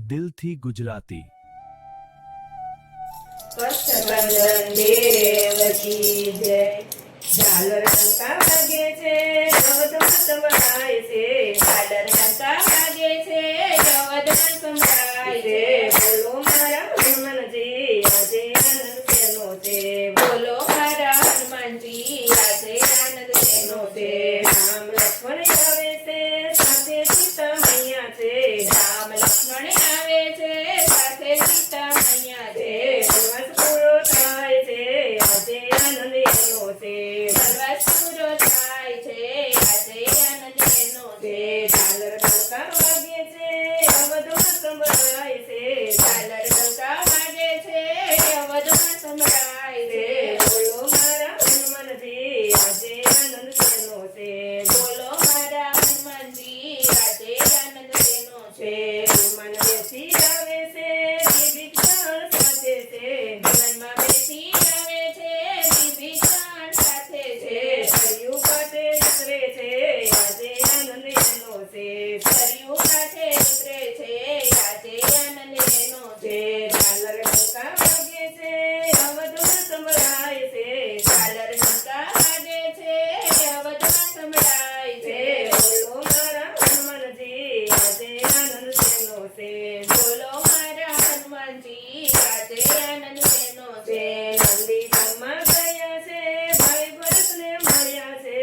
દિલથી ગુજરાતી. કષ્ટભંજન દેવ કી જય. ઝાલર ટંકા વાગે છે, અવધમાં સંભળાય છે. ઝાલર ટંકા વાગે છે, અવધમાં સંભળાય છે. બોલો મારા હનુમાનજી, આજે આનંદ શેનો છે. બોલો મારા હનુમાનજી, આજે આનંદ શેનો છે. રામ લક્ષ્મણ આવે છે, સાથે સીતા મૈયા છે. રામ લક્ષ્મણ આવે છે, સાથે સીતા મૈયા છે. વનવાસ પૂરો થાય છે, આજે આનંદ એનો છે. વનવાસ પૂરો થાય છે, આજે આનંદ એનો છે. ઝાલર ટંકા વાગે છે, અવધમાં સંભળાય છે. ઝાલર ટંકા વાગે છે, અવધમાં સંભળાય છે. બોલો મારા હનુમાનજી, આજે આનંદ શેનો છે. બોલો મારા હનુમાનજી, આજે આનંદ શેનો છે. વિમાન બેસી આવે છે, વિભીષણ સાથે છે. વિમાનમાં બેસી આવે છે, વિભીષણ સાથે છે. સરયુ કાંઠે ઉતરે છે, આજે આનંદ એનો છે. સરયુ કાંઠે ઉતરે છે, આજે આનંદ એનો છે. ઝાલર ટંકા વાગે છે, અવધમાં સંભળાય છે. ઝાલર ટંકા વાગે છે, અવધમાં સંભળાય છે. બોલો મારા હનુમાનજી, આજે આનંદ શેનો છે. બોલો મારા હનુમાનજી, આજે આનંદ શેનો છે. નંદી ગામમાં ગયા છે, ભાઈ ભરતને મળ્યા છે.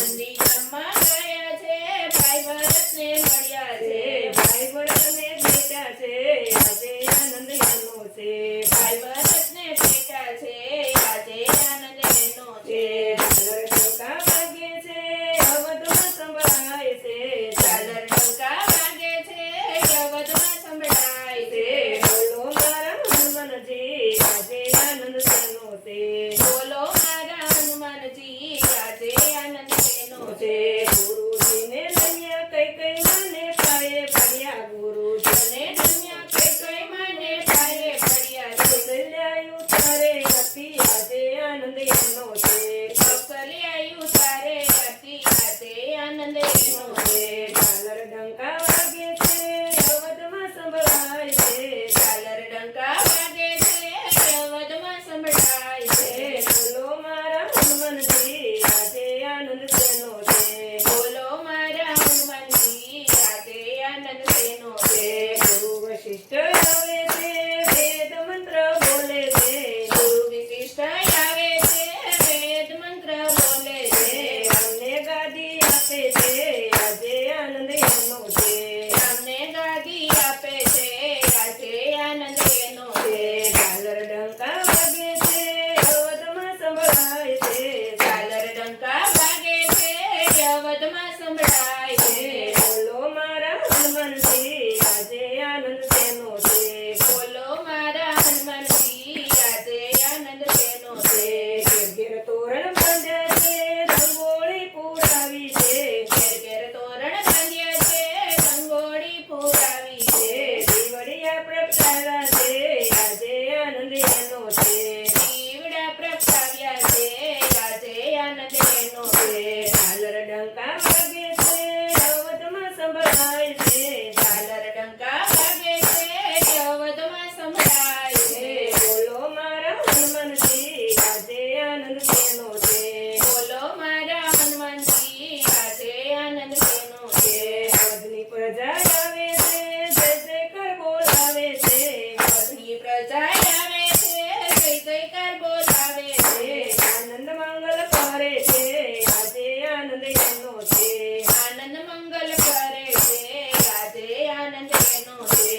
નંદી ગામમાં ગયા છે, ભાઈ ભરતને મળ્યા છે. ભાઈ ભરતને ભેટા છે, આજે આનંદ એનો છે. ભાઈ ભરતને ભેટા છે, આજે આનંદ એનો છે. ઝાલર ટંકા વાગે છે, અવધમાં સંભળાય છે. ઝાલર ટંકા વાગે છે, અવધમાં સંભળાય છે. બોલો મારા હનુમાનજી, આજે આનંદ શેનો છે. બોલો મારા હનુમાનજી, આજે આનંદ શેનો છે. ગુરુજીને નમ્યા કઈ મને પાયે પડ્યા. ગુરુજીને નમ્યા કઈ મને પાયે પડ્યા. કૌશલ્યાયું તારે હતી, આજે આનંદ એનો છે. કૌશલ્યાયું તારે હતી, આજે આનંદ એનો છે. ઝાલર ટંકા વાગે છે, અવધમાં સંભળાય છે. ઝાલર ટંકા વાગે છે, અવધમાં સંભળાય છે. બોલો મારા હનુમાનજી, આજે આનંદ શેનો છે. બોલો મારા હનુમાનજી, આજે આનંદ શેનો છે. ગુરુ વશિષ્ઠ આવે છે, વેદ મંત્ર બોલે છે. ગુરુ વશિષ્ઠ આવે છે, વેદ મંત્ર બોલે છે. રામને ગાદી આપે છે, આજે આનંદ એનો છે. રામને ગાદી આપે છે, આજે આનંદ એનો છે. ઝાલર ટંકા વાગે છે, અવધમાં સંભળાય છે. ઝાલર ટંકા વાગે છે, અવધમાં સંભળાય છે. બોલો મારા હનુમાનજી, આજે આનંદ શેનો છે. બોલો મારા હનુમાનજી, આજે આનંદ શેનો છે. ઘેર ઘેર તોરણ બાંધ્યા છે, રંગોળી પુરાવી છે. ઘેર ઘેર તોરણ બાંધ્યા છે, રંગોળી પુરાવી છે. દીવડિયા પ્રગટાવ્યા છે, આજે આનંદ એનો છે. દીવડા પ્રગટાવ્યા છે, આજે આનંદ એનો છે. ઝાલર ટંકા વાગે છે, અવધમાં સંભળાય છે. ઝાલર ટંકા વાગે છે, અવધમાં સંભળાય છે. બોલો મારા હનુમાનજી, આજે આનંદ શેનો છે. બોલો મારા હનુમાનજી, આજે આનંદ શેનો છે. અવધની પ્રજા આવે છે, જય જયકાર બોલાવે છે. અવધની પ્રજા આવે છે, જય જયકાર બોલાવે છે. આનંદ મંગલ કરે છે, આજે આનંદ એનો છે. આનંદ મંગલ કરે છે, આજે આનંદ એનો છે.